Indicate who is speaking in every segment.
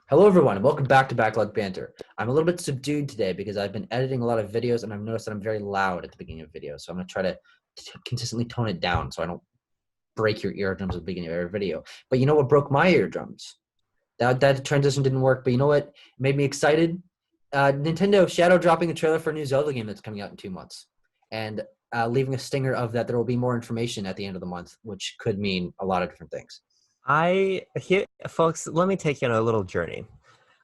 Speaker 1: Hello, everyone, and welcome back to Backlog Banter. I'm a little bit subdued today because I've been editing a lot of videos, and I've noticed that I'm very loud at the beginning of videos. So I'm going to try to consistently tone it down so I don't break your eardrums at the beginning of every video. But you know what broke my eardrums? That transition didn't work, but you know what? It made me excited. Nintendo shadow dropping a trailer for a new Zelda game that's coming out in 2 months, and leaving a stinger of that there will be more information at the end of the month, which could mean a lot of different things.
Speaker 2: Folks, let me take you on a little journey.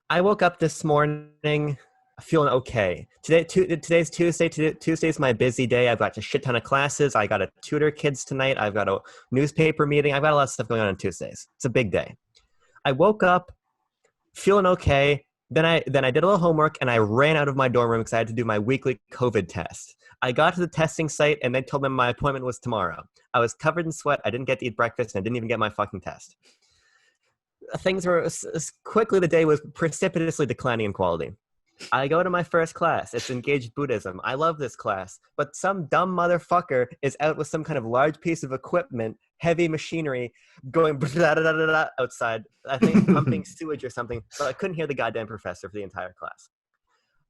Speaker 2: I woke up this morning feeling okay. Today's Tuesday. Tuesday's my busy day. I've got a shit ton of classes. I got to tutor kids tonight. I've got a newspaper meeting. I've got a lot of stuff going on Tuesdays. It's a big day. I woke up feeling okay. Then I did a little homework and I ran out of my dorm room because I had to do my weekly COVID test. I got to the testing site and they told me my appointment was tomorrow. I was covered in sweat. I didn't get to eat breakfast and I didn't even get my fucking test. Things were quickly, the day was precipitously declining in quality. I go to my first class. It's Engaged Buddhism. I love this class, but some dumb motherfucker is out with some kind of large piece of equipment, heavy machinery, going outside. I think pumping sewage or something, but I couldn't hear the goddamn professor for the entire class.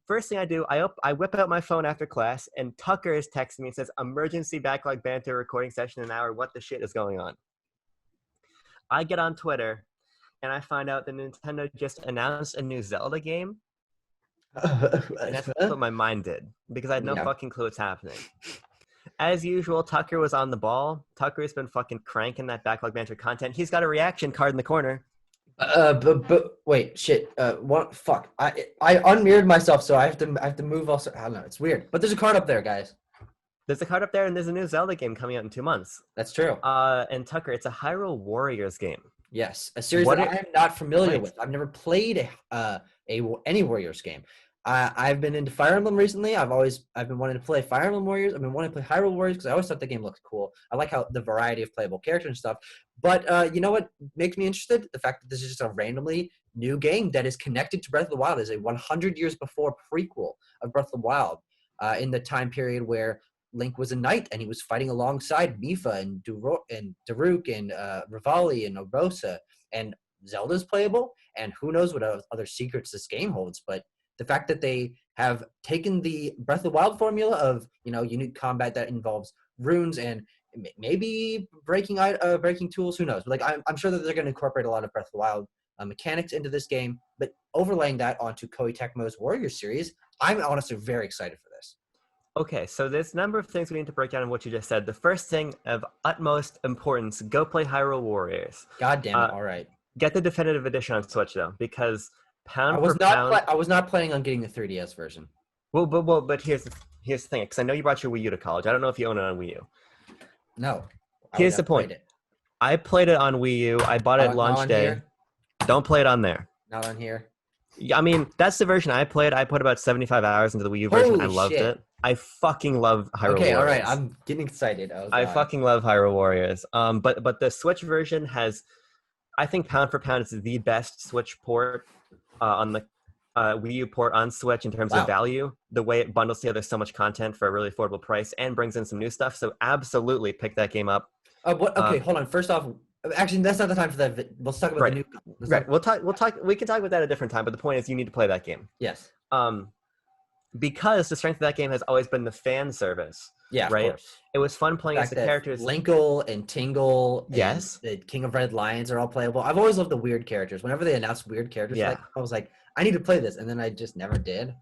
Speaker 2: First thing I do, I whip out my phone after class, and Tucker is texting me and says, "Emergency backlog banter recording session in an hour. What the shit is going on?" I get on Twitter, and I find out that Nintendo just announced a new Zelda game. And that's what my mind did, because I had no fucking clue what's happening. As usual, Tucker was on the ball. Tucker's been fucking cranking that backlog banter content. He's got a reaction card in the corner.
Speaker 1: But wait, shit. What? Fuck. I unmirrored myself, so I have to move. Also, I don't know. It's weird, but there's a card up there, guys.
Speaker 2: There's a card up there, and there's a new Zelda game coming out in 2 months.
Speaker 1: That's true.
Speaker 2: And Tucker, it's a Hyrule Warriors game.
Speaker 1: Yes, a series that I am not familiar with. I've never played any Warriors game. I've been into Fire Emblem recently. I've been wanting to play Fire Emblem Warriors. I've been wanting to play Hyrule Warriors because I always thought the game looked cool. I like how the variety of playable characters and stuff. But you know what makes me interested? The fact that this is just a randomly new game that is connected to Breath of the Wild. Is a 100 years before prequel of Breath of the Wild, in the time period where Link was a knight and he was fighting alongside Mipha and Daruk and Rivali and Urbosa, and Zelda's playable, and who knows what other secrets this game holds. But the fact that they have taken the Breath of the Wild formula of, unique combat that involves runes and maybe breaking tools, who knows? But I'm sure that they're going to incorporate a lot of Breath of the Wild mechanics into this game, but overlaying that onto Koei Tecmo's Warrior series, I'm honestly very excited for this.
Speaker 2: Okay, so there's a number of things we need to break down in what you just said. The first thing of utmost importance, go play Hyrule Warriors.
Speaker 1: God damn it, all right.
Speaker 2: Get the definitive edition on Switch, though, because
Speaker 1: I was not planning on getting the 3DS version.
Speaker 2: But here's the thing, because I know you brought your Wii U to college. I don't know if you own it on Wii U.
Speaker 1: No.
Speaker 2: Here's the point. I played it on Wii U. I bought it launch day. Here? Don't play it on there.
Speaker 1: Not on here.
Speaker 2: I mean, that's the version I played. I put about 75 hours into the Wii U version. I loved it. I fucking love Hyrule Warriors.
Speaker 1: Okay, all right. I'm getting excited.
Speaker 2: I fucking love Hyrule Warriors. But the Switch version has, I think, pound for pound, it's the best Switch port on the Wii U port on Switch in terms of value. The way it bundles together so much content for a really affordable price and brings in some new stuff. So absolutely pick that game up.
Speaker 1: Okay, hold on. First off, actually, that's not the time for that. Let's talk about the new.
Speaker 2: Right. We can talk about that at a different time. But the point is, you need to play that game.
Speaker 1: Yes.
Speaker 2: Because the strength of that game has always been the fan service.
Speaker 1: Yeah,
Speaker 2: right.
Speaker 1: Of course.
Speaker 2: It was fun playing as the characters.
Speaker 1: Linkle and Tingle,
Speaker 2: yes,
Speaker 1: and the King of Red Lions are all playable. I've always loved the weird characters. Whenever they announced weird characters, I was like, I need to play this, and then I just never did.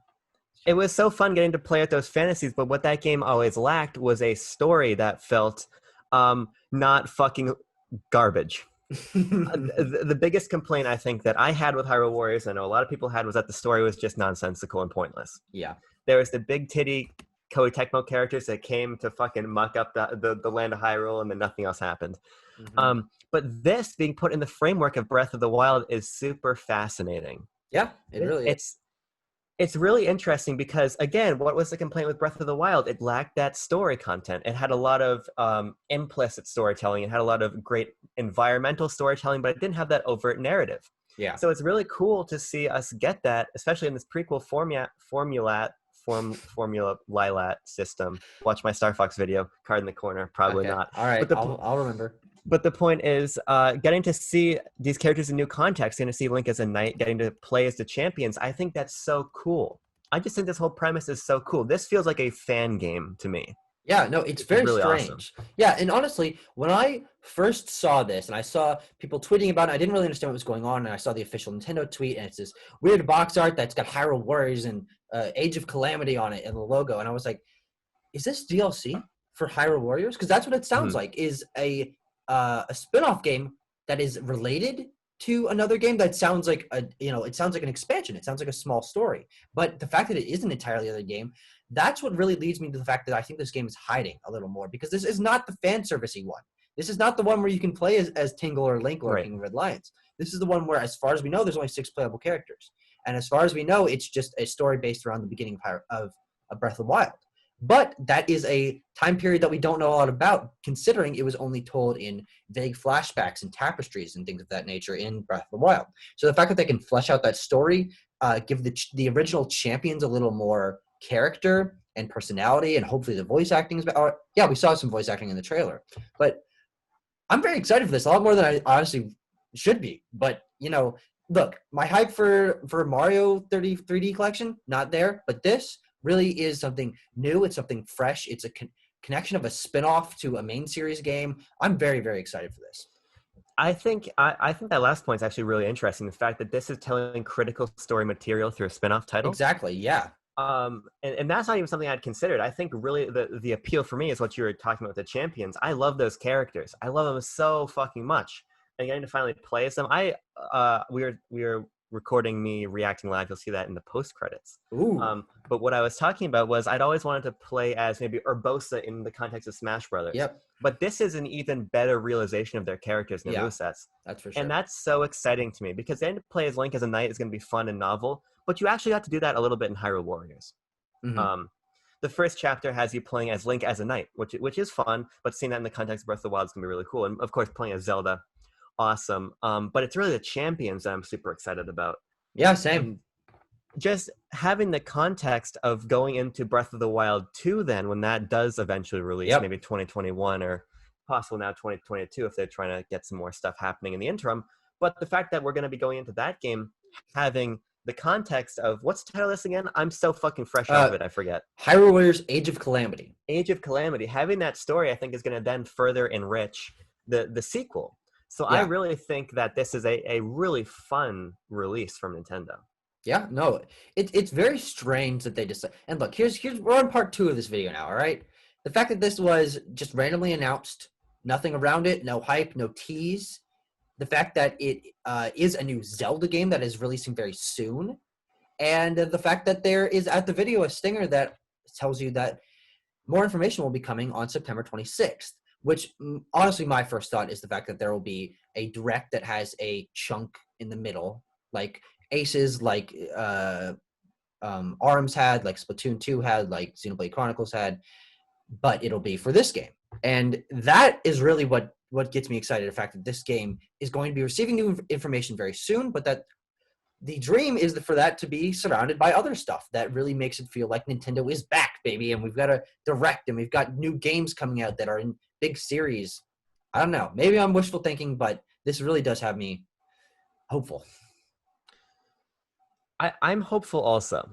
Speaker 2: It was so fun getting to play out those fantasies, but what that game always lacked was a story that felt not fucking garbage. The biggest complaint I think that I had with Hyrule Warriors, I know a lot of people had, was that the story was just nonsensical and pointless.
Speaker 1: Yeah.
Speaker 2: There was the big titty Koei Tecmo characters that came to fucking muck up the land of Hyrule, and then nothing else happened. Mm-hmm. But this being put in the framework of Breath of the Wild is super fascinating.
Speaker 1: Yeah, it really is.
Speaker 2: It's really interesting because, again, what was the complaint with Breath of the Wild? It lacked that story content. It had a lot of implicit storytelling. It had a lot of great environmental storytelling, but it didn't have that overt narrative.
Speaker 1: Yeah.
Speaker 2: So it's really cool to see us get that, especially in this prequel formula Lilat system. Watch my Star Fox video, card in the corner. Probably not.
Speaker 1: All right, I'll remember.
Speaker 2: But the point is, getting to see these characters in new context, getting to see Link as a knight, getting to play as the champions, I think that's so cool. I just think this whole premise is so cool. This feels like a fan game to me.
Speaker 1: Yeah, no, it's
Speaker 2: Which is
Speaker 1: very
Speaker 2: really awesome.
Speaker 1: strange. Yeah, and honestly, when I first saw this and I saw people tweeting about it, I didn't really understand what was going on. And I saw the official Nintendo tweet, and it's this weird box art that's got Hyrule Warriors and Age of Calamity on it and the logo. And I was like, is this DLC for Hyrule Warriors? Because that's what it sounds
Speaker 2: Mhm.
Speaker 1: like, is a spin-off game that is related to another game that sounds like it sounds like an expansion. It sounds like a small story. But the fact that it is an entirely other game, that's what really leads me to the fact that I think this game is hiding a little more, because this is not the fan servicey one. This is not the one where you can play as Tingle or Link or
Speaker 2: Right.
Speaker 1: King Red Lions. This is the one where, as far as we know, there's only 6 playable characters. And as far as we know, it's just a story based around the beginning of Breath of the Wild. But that is a time period that we don't know a lot about, considering it was only told in vague flashbacks and tapestries and things of that nature in Breath of the Wild. So the fact that they can flesh out that story, give the original champions a little more character and personality, and hopefully the voice acting is better. Yeah, we saw some voice acting in the trailer. But I'm very excited for this, a lot more than I honestly should be. But, look, my hype for Mario 3D collection, not there. But this really is something new. It's something fresh. It's a connection of a spin-off to a main series game. I'm very, very excited for this.
Speaker 2: I think that last point is actually really interesting. The fact that this is telling critical story material through a spin-off title.
Speaker 1: Exactly, yeah.
Speaker 2: And that's not even something I'd considered. I think really the appeal for me is what you were talking about with the champions. I love those characters. I love them so fucking much. And getting to finally play as them. We were recording me reacting live. You'll see that in the post credits.
Speaker 1: Ooh.
Speaker 2: But what I was talking about was I'd always wanted to play as maybe Urbosa in the context of Smash Brothers.
Speaker 1: Yep.
Speaker 2: But this is an even better realization of their characters and their movesets.
Speaker 1: That's for sure.
Speaker 2: And that's so exciting to me, because getting to play as Link as a knight is going to be fun and novel. But you actually got to do that a little bit in Hyrule Warriors.
Speaker 1: Mm-hmm.
Speaker 2: The first chapter has you playing as Link as a knight, which is fun. But seeing that in the context of Breath of the Wild is going to be really cool. And of course, playing as Zelda, awesome. But it's really the champions that I'm super excited about.
Speaker 1: Yeah, same.
Speaker 2: And just having the context of going into Breath of the Wild 2 then, when that does eventually release, maybe 2021 or possible now 2022 if they're trying to get some more stuff happening in the interim. But the fact that we're going to be going into that game having the context of, what's the title of this again? I'm so fucking fresh off of it, I forget.
Speaker 1: Hyrule Warriors Age of Calamity.
Speaker 2: Age of Calamity. Having that story, I think, is going to then further enrich the sequel. So I really think that this is a really fun release from Nintendo.
Speaker 1: Yeah, no, it's very strange that they decide. And look, here's we're on part 2 of this video now. All right, the fact that this was just randomly announced, nothing around it, no hype, no tease. The fact that it is a new Zelda game that is releasing very soon, and the fact that there is at the video a stinger that tells you that more information will be coming on September 26th. Which, honestly, my first thought is the fact that there will be a direct that has a chunk in the middle, like Aces, like ARMS had, like Splatoon 2 had, like Xenoblade Chronicles had, but it'll be for this game. And that is really what gets me excited, the fact that this game is going to be receiving new information very soon, but that the dream is for that to be surrounded by other stuff that really makes it feel like Nintendo is back, baby, and we've got a direct, and we've got new games coming out that are in big series. I don't know. Maybe I'm wishful thinking, but this really does have me hopeful.
Speaker 2: I'm hopeful also.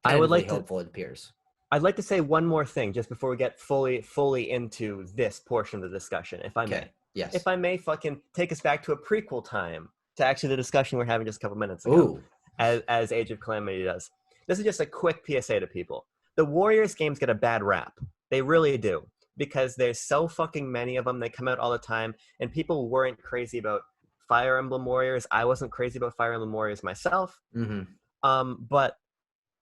Speaker 1: I would like hopeful, it appears.
Speaker 2: I'd like to say one more thing just before we get fully into this portion of the discussion, if I may.
Speaker 1: Yes.
Speaker 2: If I may fucking take us back to a prequel time, to actually the discussion we're having just a couple minutes ago, as Age of Calamity does. This is just a quick PSA to people. The Warriors games get a bad rap. They really do. Because there's so fucking many of them. They come out all the time. And people weren't crazy about Fire Emblem Warriors. I wasn't crazy about Fire Emblem Warriors myself.
Speaker 1: Mm-hmm.
Speaker 2: But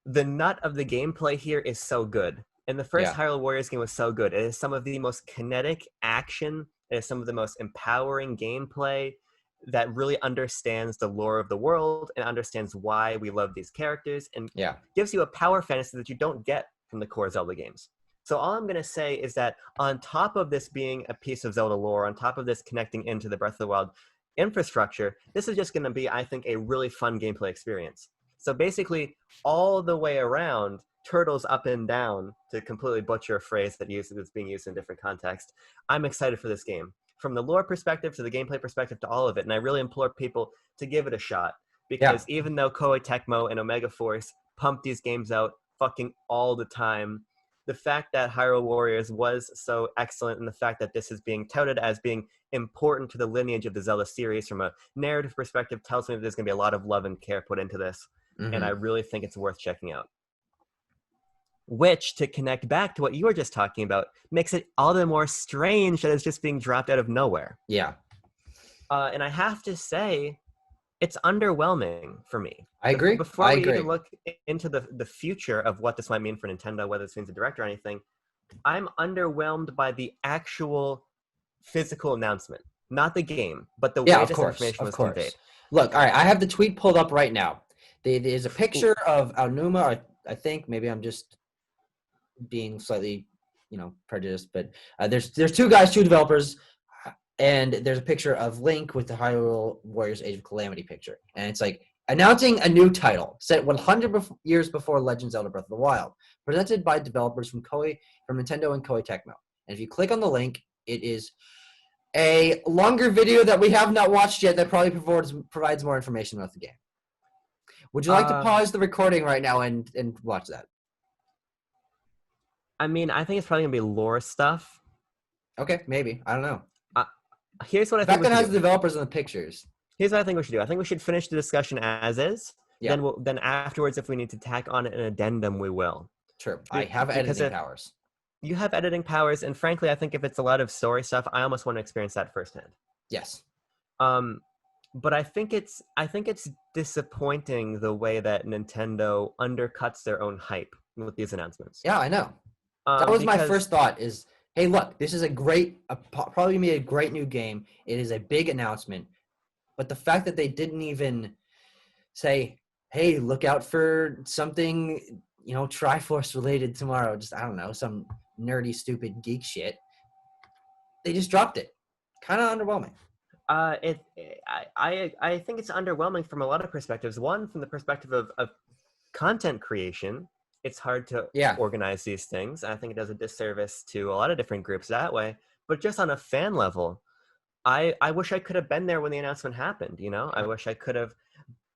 Speaker 2: the nut of the gameplay here is so good. And the first Hyrule Warriors game was so good. It is some of the most kinetic action. It is some of the most empowering gameplay that really understands the lore of the world and understands why we love these characters, and gives you a power fantasy that you don't get from the core Zelda games. So all I'm going to say is that on top of this being a piece of Zelda lore, on top of this connecting into the Breath of the Wild infrastructure, this is just going to be, I think, a really fun gameplay experience. So basically, all the way around, turtles up and down, to completely butcher a phrase that's being used in different contexts, I'm excited for this game. from the lore perspective to the gameplay perspective to all of it. And I really implore people to give it a shot, because even though Koei Tecmo and Omega Force pump these games out fucking all the time, the fact that Hyrule Warriors was so excellent, and the fact that this is being touted as being important to the lineage of the Zelda series from a narrative perspective tells me that there's going to be a lot of love and care put into this. And I really think it's worth checking out. Which, to connect back to what you were just talking about, makes it all the more strange that it's just being dropped out of nowhere.
Speaker 1: Yeah.
Speaker 2: And I have to say, it's underwhelming for me.
Speaker 1: I agree.
Speaker 2: Before we even look into the future of what this might mean for Nintendo, whether this means a direct or anything, I'm underwhelmed by the actual physical announcement. Not the game, but the way this information was conveyed.
Speaker 1: Look, all right, I have the tweet pulled up right now. There's a picture of Aonuma. I think maybe I'm just being slightly, prejudiced, but there's two guys, two developers, and there's a picture of Link with the Hyrule Warriors Age of Calamity picture, and it's like announcing a new title set 100 years before Legend of Zelda Breath of the Wild, presented by developers from Nintendo and Koei Tecmo. And if you click on the link, it is a longer video that we have not watched yet that probably provides more information about the game. Would you like to pause the recording right now and watch that?
Speaker 2: I mean, I think it's probably going to be lore stuff.
Speaker 1: Okay, maybe. I don't know.
Speaker 2: Here's what I think we should do.
Speaker 1: That has the developers in the pictures.
Speaker 2: Here's what I think we should do. I think we should finish the discussion as is.
Speaker 1: Yeah.
Speaker 2: Then afterwards, if we need to tack on an addendum, we will.
Speaker 1: Sure. I have editing powers.
Speaker 2: You have editing powers, and frankly, I think if it's a lot of story stuff, I almost want to experience that firsthand.
Speaker 1: Yes.
Speaker 2: But I think it's disappointing the way that Nintendo undercuts their own hype with these announcements.
Speaker 1: Yeah, I know. That was my first thought is, hey, look, this is probably going to be a great new game. It is a big announcement. But the fact that they didn't even say, hey, look out for something, Triforce related tomorrow. Just, I don't know, some nerdy, stupid geek shit. They just dropped it. Kind of underwhelming.
Speaker 2: I think it's underwhelming from a lot of perspectives. One, from the perspective of content creation. It's hard to organize these things. I think it does a disservice to a lot of different groups that way. But just on a fan level, I wish I could have been there when the announcement happened. I wish I could have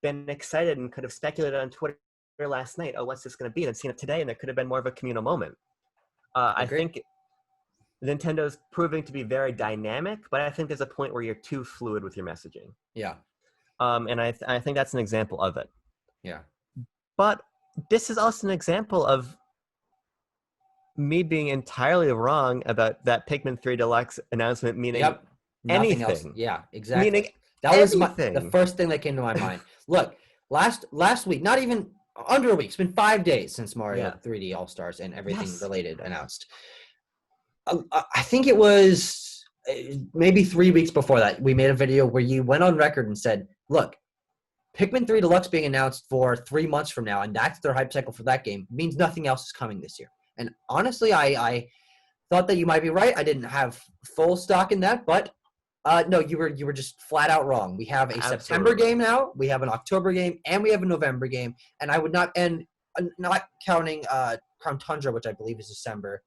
Speaker 2: been excited and could have speculated on Twitter last night. Oh, what's this going to be? And seen it today, and there could have been more of a communal moment. I think Nintendo's proving to be very dynamic, but I think there's a point where you're too fluid with your messaging.
Speaker 1: Yeah.
Speaker 2: And I think that's an example of it.
Speaker 1: Yeah.
Speaker 2: But this is also an example of me being entirely wrong about that Pikmin 3 Deluxe announcement meaning anything.
Speaker 1: Else. Yeah, exactly.
Speaker 2: Meaning
Speaker 1: that was the first thing that came to my mind. Look, last week, not even under a week, it's been 5 days since Mario 3D All-Stars and everything related announced. I think it was maybe 3 weeks before that, we made a video where you went on record and said, look, Pikmin 3 Deluxe being announced for 3 months from now, and that's their hype cycle for that game, means nothing else is coming this year. And honestly, I thought that you might be right. I didn't have full stock in that, but no, you were just flat out wrong. We have a September game now, we have an October game, and we have a November game. And I would not counting Crown Tundra, which I believe is December.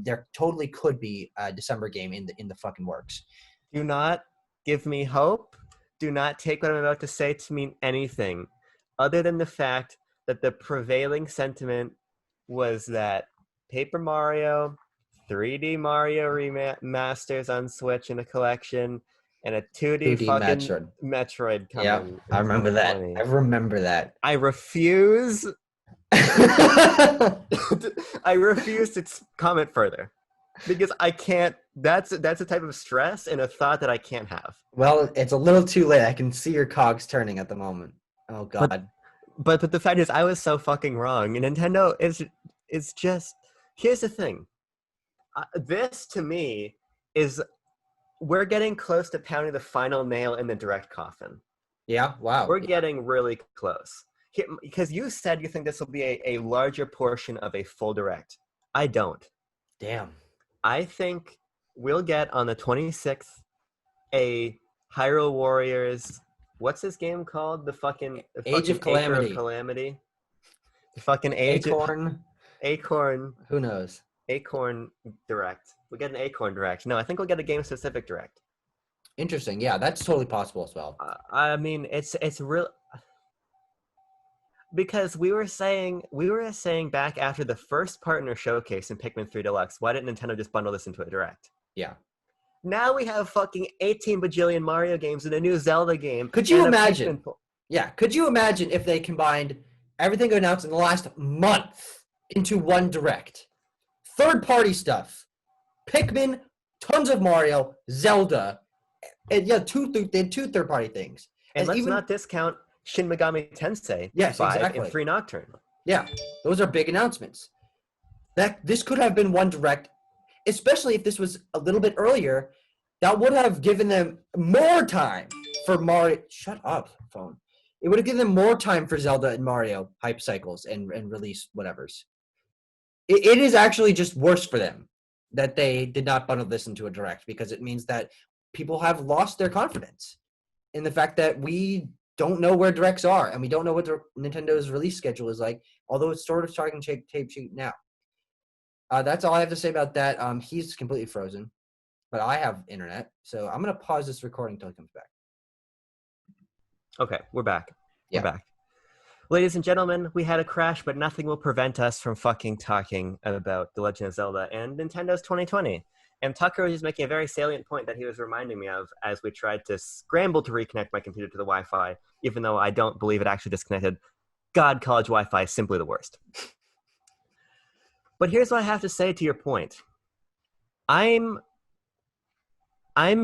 Speaker 1: There totally could be a December game in the fucking works.
Speaker 2: Do not give me hope. Do not take what I'm about to say to mean anything other than the fact that the prevailing sentiment was that Paper Mario, 3D Mario remasters on Switch in a collection, and a 2D fucking Metroid coming.
Speaker 1: Yeah, I remember that. I remember that.
Speaker 2: I refuse. I refuse to comment further. Because I can't. That's a type of stress and a thought that I can't have.
Speaker 1: Well, it's a little too late. I can see your cogs turning at the moment. Oh God.
Speaker 2: But the fact is, I was so fucking wrong. And Nintendo is just. Here's the thing. This to me is we're getting close to pounding the final nail in the direct coffin.
Speaker 1: Yeah. Wow.
Speaker 2: We're getting really close. Because you said you think this will be a larger portion of a full direct. I don't.
Speaker 1: Damn.
Speaker 2: I think we'll get on the 26th a Hyrule Warriors. What's this game called? The fucking
Speaker 1: Age of Calamity.
Speaker 2: The fucking
Speaker 1: Acorn. Who knows?
Speaker 2: Acorn Direct. We get an Acorn Direct. No, I think we'll get a game specific Direct.
Speaker 1: Interesting. Yeah, that's totally possible as well.
Speaker 2: I mean, it's real because we were saying back after the first partner showcase in Pikmin 3 Deluxe, why didn't Nintendo just bundle this into a direct?
Speaker 1: Yeah.
Speaker 2: Now we have fucking 18 bajillion Mario games and a new Zelda game.
Speaker 1: Could you imagine? Yeah, could you imagine if they combined everything announced in the last month into one direct? Third-party stuff, Pikmin, tons of Mario, Zelda, and yeah, they had two third-party things.
Speaker 2: And let's not discount Shin Megami Tensei 5 and 3 Nocturne.
Speaker 1: Yeah, those are big announcements. This could have been one direct, especially if this was a little bit earlier. That would have given them more time for Mario. Shut up, phone. It would have given them more time for Zelda and Mario hype cycles and release whatevers. It is actually just worse for them that they did not bundle this into a direct, because it means that people have lost their confidence in the fact that we don't know where directs are and we don't know what Nintendo's release schedule is like, although it's sort of starting to tape sheet now. That's all I have to say about that. He's completely frozen, but I have internet, so I'm going to pause this recording until he comes back.
Speaker 2: Okay, we're back.
Speaker 1: Yeah.
Speaker 2: We're back. Ladies and gentlemen, we had a crash, but nothing will prevent us from fucking talking about The Legend of Zelda and Nintendo's 2020. And Tucker was just making a very salient point that he was reminding me of as we tried to scramble to reconnect my computer to the Wi-Fi, even though I don't believe it actually disconnected. God, college Wi-Fi is simply the worst. But here's what I have to say to your point. I'm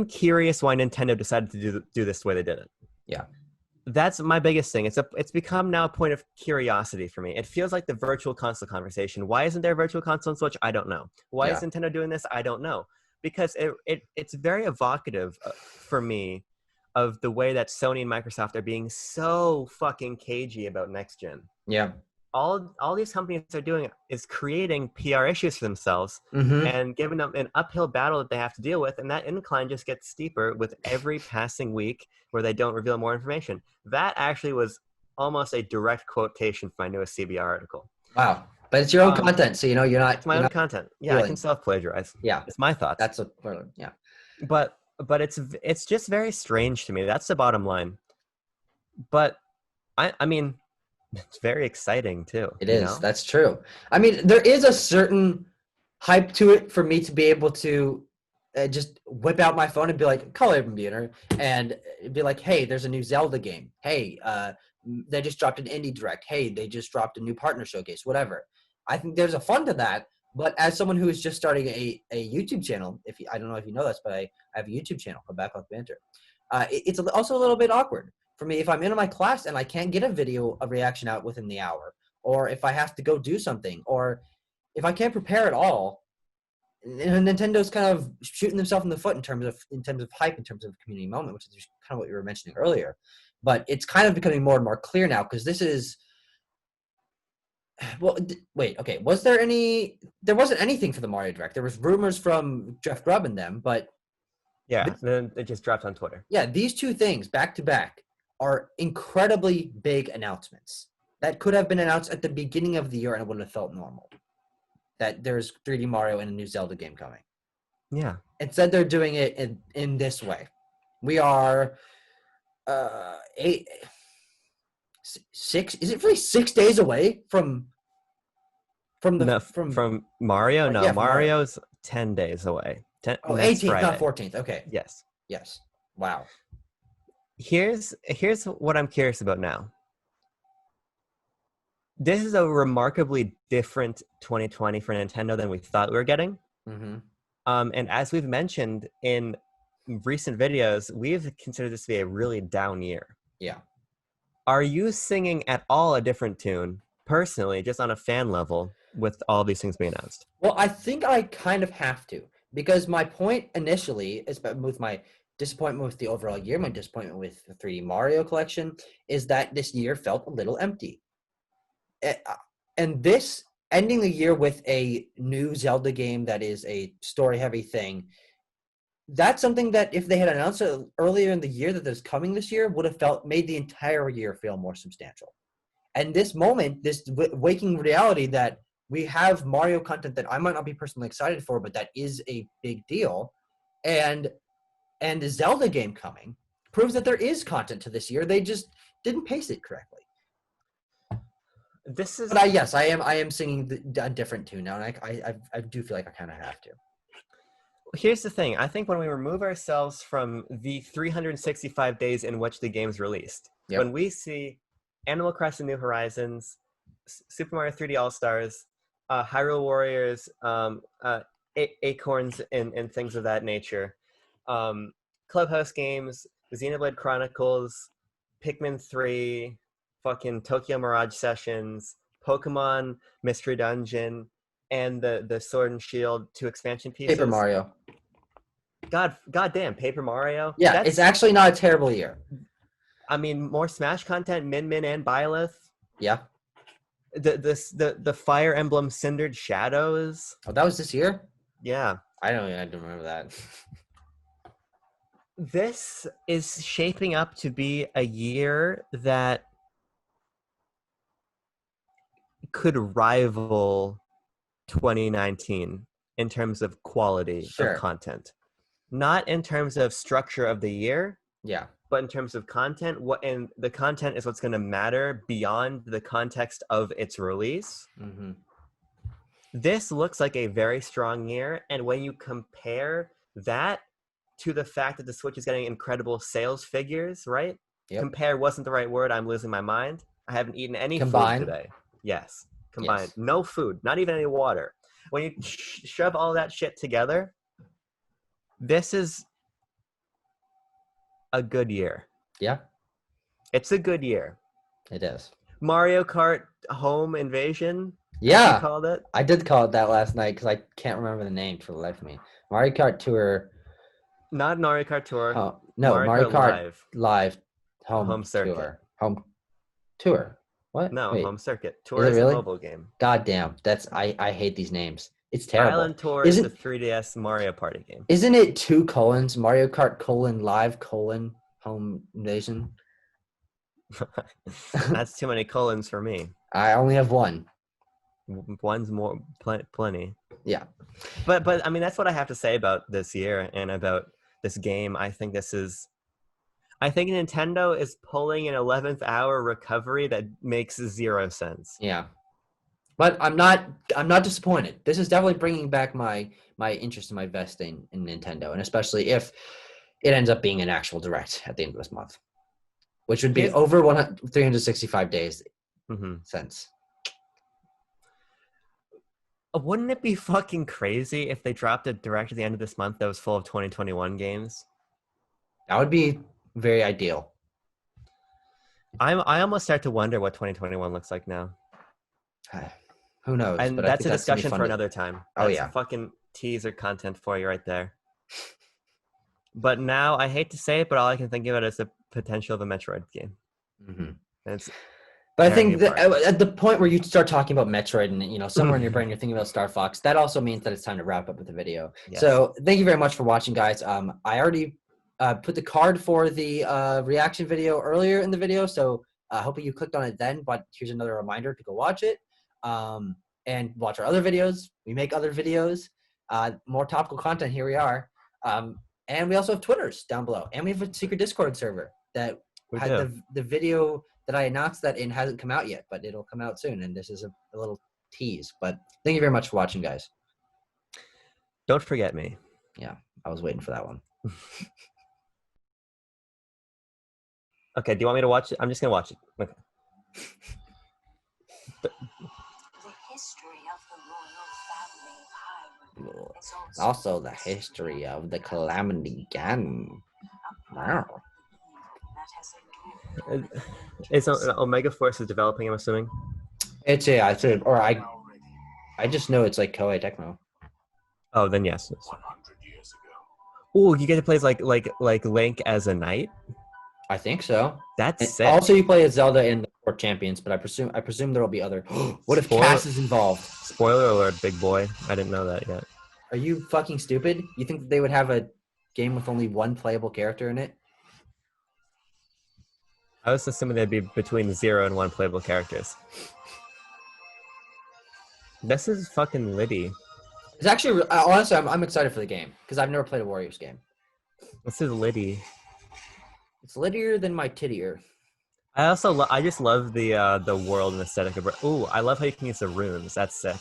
Speaker 2: curious why Nintendo decided to do this the way they did it.
Speaker 1: Yeah.
Speaker 2: That's my biggest thing. It's become now a point of curiosity for me. It feels like the virtual console conversation. Why isn't there a virtual console on Switch? I don't know. Why is Nintendo doing this? I don't know. Because it's very evocative for me of the way that Sony and Microsoft are being so fucking cagey about next gen.
Speaker 1: Yeah.
Speaker 2: All these companies are doing is creating PR issues for themselves and giving them an uphill battle that they have to deal with, and that incline just gets steeper with every passing week where they don't reveal more information. That actually was almost a direct quotation from my newest CBR article.
Speaker 1: Wow. But it's your own content, so you're not...
Speaker 2: It's my own content. Yeah, feeling. I can self-plagiarize.
Speaker 1: Yeah.
Speaker 2: It's my thoughts.
Speaker 1: That's yeah.
Speaker 2: But it's just very strange to me. That's the bottom line. But, I mean... It's very exciting too.
Speaker 1: It is. Know? That's true. I mean, there is a certain hype to it for me to be able to just whip out my phone and be like, color computer, and be like, hey, there's a new Zelda game. Hey, they just dropped an indie direct. Hey, they just dropped a new partner showcase, whatever. I think there's a fun to that. But as someone who is just starting a YouTube channel, I don't know if you know this, but I have a YouTube channel called Backlog Banter. It's also a little bit awkward for me if I'm in my class and I can't get a reaction out within the hour, or if I have to go do something, or if I can't prepare at all. Nintendo's kind of shooting themselves in the foot in terms of hype, in terms of community moment, which is kind of what you were mentioning earlier. But it's kind of becoming more and more clear now, because this is. Well, wait, okay. There wasn't anything for the Mario Direct. There was rumors from Jeff Grubb and them, but.
Speaker 2: Yeah, then it just dropped on Twitter.
Speaker 1: Yeah, these two things back to back are incredibly big announcements that could have been announced at the beginning of the year and it would have felt normal. That there's 3D Mario and a new Zelda game coming.
Speaker 2: Yeah.
Speaker 1: Instead, they're doing it in this way. We are 6. Is it really 6 days away from
Speaker 2: Mario? No, yeah, Mario's 10 days away.
Speaker 1: 18th, Friday. Not 14th. Okay.
Speaker 2: Yes.
Speaker 1: Wow.
Speaker 2: Here's what I'm curious about now. This is a remarkably different 2020 for Nintendo than we thought we were getting.
Speaker 1: Mm-hmm.
Speaker 2: And as we've mentioned in recent videos, we've considered this to be a really down year.
Speaker 1: Yeah.
Speaker 2: Are you singing at all a different tune, personally, just on a fan level, with all these things being announced?
Speaker 1: Well, I think I kind of have to, because my point initially is with my disappointment with the overall year, my disappointment with the 3D Mario collection, is that this year felt a little empty. And this, ending the year with a new Zelda game that is a story-heavy thing, that's something that if they had announced it earlier in the year that is coming this year, would have made the entire year feel more substantial. And this moment, this waking reality that we have Mario content that I might not be personally excited for, but that is a big deal. And and the Zelda game coming proves that there is content to this year. They just didn't pace it correctly.
Speaker 2: This is.
Speaker 1: But I am singing a different tune now, and I do feel like I kind of have to.
Speaker 2: Here's the thing. I think when we remove ourselves from the 365 days in which the game's released, when we see Animal Crossing New Horizons, Super Mario 3D All-Stars, Hyrule Warriors, Acorns, and things of that nature, Clubhouse games, Xenoblade Chronicles, Pikmin 3, fucking Tokyo Mirage Sessions, Pokemon Mystery Dungeon, and the Sword and Shield 2 expansion pieces.
Speaker 1: Paper Mario.
Speaker 2: Goddamn, Paper Mario.
Speaker 1: Yeah, it's actually not a terrible year.
Speaker 2: I mean, more Smash content, Min and Byleth.
Speaker 1: Yeah.
Speaker 2: The Fire Emblem Cindered Shadows.
Speaker 1: Oh, that was this year?
Speaker 2: Yeah.
Speaker 1: I don't remember that.
Speaker 2: This is shaping up to be a year that could rival 2019 in terms of quality of content. Not in terms of structure of the year.
Speaker 1: Yeah.
Speaker 2: But in terms of content, and the content is what's going to matter beyond the context of its release.
Speaker 1: Mm-hmm.
Speaker 2: This looks like a very strong year, and when you compare that to the fact that the Switch is getting incredible sales figures, right? Yep. Compare wasn't the right word. I'm losing my mind. I haven't eaten any food today. Yes, combined. Yes. No food, not even any water. When you shove all that shit together, this is a good year.
Speaker 1: Yeah.
Speaker 2: It's a good year.
Speaker 1: It is.
Speaker 2: Mario Kart Home Invasion.
Speaker 1: Yeah.
Speaker 2: You called it?
Speaker 1: I did call it that last night because I can't remember the name for the life of me. Mario Kart Tour.
Speaker 2: Not Mario Kart Tour.
Speaker 1: Oh, no, Mario Kart Live. Home Circuit. Tour. Home Tour. What?
Speaker 2: No, Wait. Home Circuit. Tour is really? A mobile game.
Speaker 1: God damn. I hate these names. It's terrible.
Speaker 2: Island Tour is the 3DS Mario Party game.
Speaker 1: Isn't it 2 colons? Mario Kart : Live : Home Invasion?
Speaker 2: That's too many colons for me.
Speaker 1: I only have one.
Speaker 2: One's more plenty.
Speaker 1: Yeah.
Speaker 2: But I mean, that's what I have to say about this year and about this game. I think Nintendo is pulling an 11th hour recovery that makes 0 sense.
Speaker 1: Yeah. But I'm not disappointed. This is definitely bringing back my interest in my vesting in Nintendo, and especially if it ends up being an actual direct at the end of this month, which would be over 365 days since.
Speaker 2: Wouldn't it be fucking crazy if they dropped a direct at the end of this month that was full of 2021 games?
Speaker 1: That would be very ideal.
Speaker 2: I almost start to wonder what 2021 looks like now.
Speaker 1: Who knows?
Speaker 2: And
Speaker 1: but
Speaker 2: that's a discussion for another time. That's fucking teaser content for you right there. But now, I hate to say it, but all I can think about is the potential of a Metroid game.
Speaker 1: Mm-hmm.
Speaker 2: But
Speaker 1: I think that at the point where you start talking about Metroid and, somewhere in your brain you're thinking about Star Fox, that also means that it's time to wrap up with the video. Yes. So thank you very much for watching, guys. I already put the card for the reaction video earlier in the video, so hopefully you clicked on it then, but here's another reminder to go watch it. And watch our other videos. We make other videos, more topical content. Here we are. And we also have Twitters down below. And we have a secret Discord server that had the video that I announced that in hasn't come out yet, but it'll come out soon. And this is a little tease. But thank you very much for watching, guys.
Speaker 2: Don't forget me.
Speaker 1: Yeah, I was waiting for that one.
Speaker 2: Okay, do you want me to watch it? I'm just going to watch it. Okay.
Speaker 1: Also, the history of the Calamity Gang. Wow.
Speaker 2: Is Omega Force is developing, I'm assuming?
Speaker 1: I just know it's like Koei Tecmo.
Speaker 2: Oh, then yes. 100 years ago. Oh, you get to play as like Link as a knight?
Speaker 1: I think so.
Speaker 2: That's sick.
Speaker 1: Also, you play as Zelda in the 4 Champions, but I presume there will be other. What if Cass is involved?
Speaker 2: Spoiler alert, big boy. I didn't know that yet.
Speaker 1: Are you fucking stupid? You think that they would have a game with only 1 playable character in it?
Speaker 2: I was assuming they'd be between 0 and 1 playable characters. This is fucking litty.
Speaker 1: It's actually, honestly, I'm excited for the game because I've never played a Warriors game.
Speaker 2: This is Liddy.
Speaker 1: It's littier than my tittier.
Speaker 2: I just love the world and aesthetic of. Ooh, I love how you can use the runes. That's sick.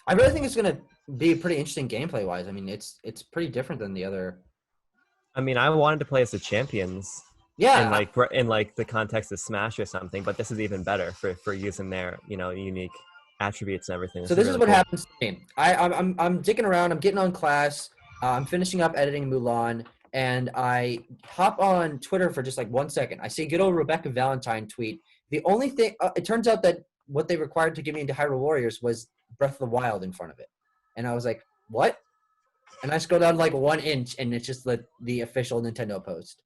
Speaker 1: I really think it's gonna be pretty interesting gameplay wise. I mean, it's pretty different than the other.
Speaker 2: I mean, I wanted to play as the champions
Speaker 1: Yeah.
Speaker 2: in like the context of Smash or something, but this is even better for using their unique attributes and everything.
Speaker 1: So
Speaker 2: This is
Speaker 1: this is
Speaker 2: really
Speaker 1: what
Speaker 2: cool.
Speaker 1: happens to me. I'm dicking around. I'm getting on class. I'm finishing up editing Mulan, and I hop on Twitter for just like 1 second. I see good old Rebecca Valentine tweet. The only thing it turns out that what they required to get me into Hyrule Warriors was Breath of the Wild in front of it, and I was like, what? And I scroll down like 1 inch, and it's just the official Nintendo post.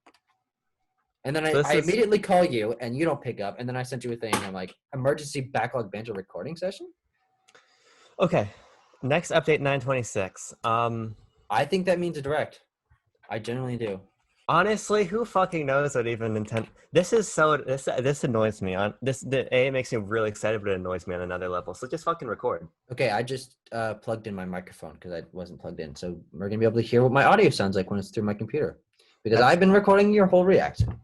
Speaker 1: And then
Speaker 2: So this
Speaker 1: I
Speaker 2: is
Speaker 1: immediately call you, and you don't pick up. And then I sent you a thing. And I'm like, emergency backlog banter recording session.
Speaker 2: okay. Next update 926.
Speaker 1: I think that means a direct. I genuinely do.
Speaker 2: Honestly, who fucking knows what even Nintendo? This annoys me. It makes me really excited, but it annoys me on another level. So just fucking record.
Speaker 1: Okay, I just plugged in my microphone because I wasn't plugged in. So we're gonna be able to hear what my audio sounds like when it's through my computer. Because
Speaker 2: That's
Speaker 1: I've been recording your whole reaction.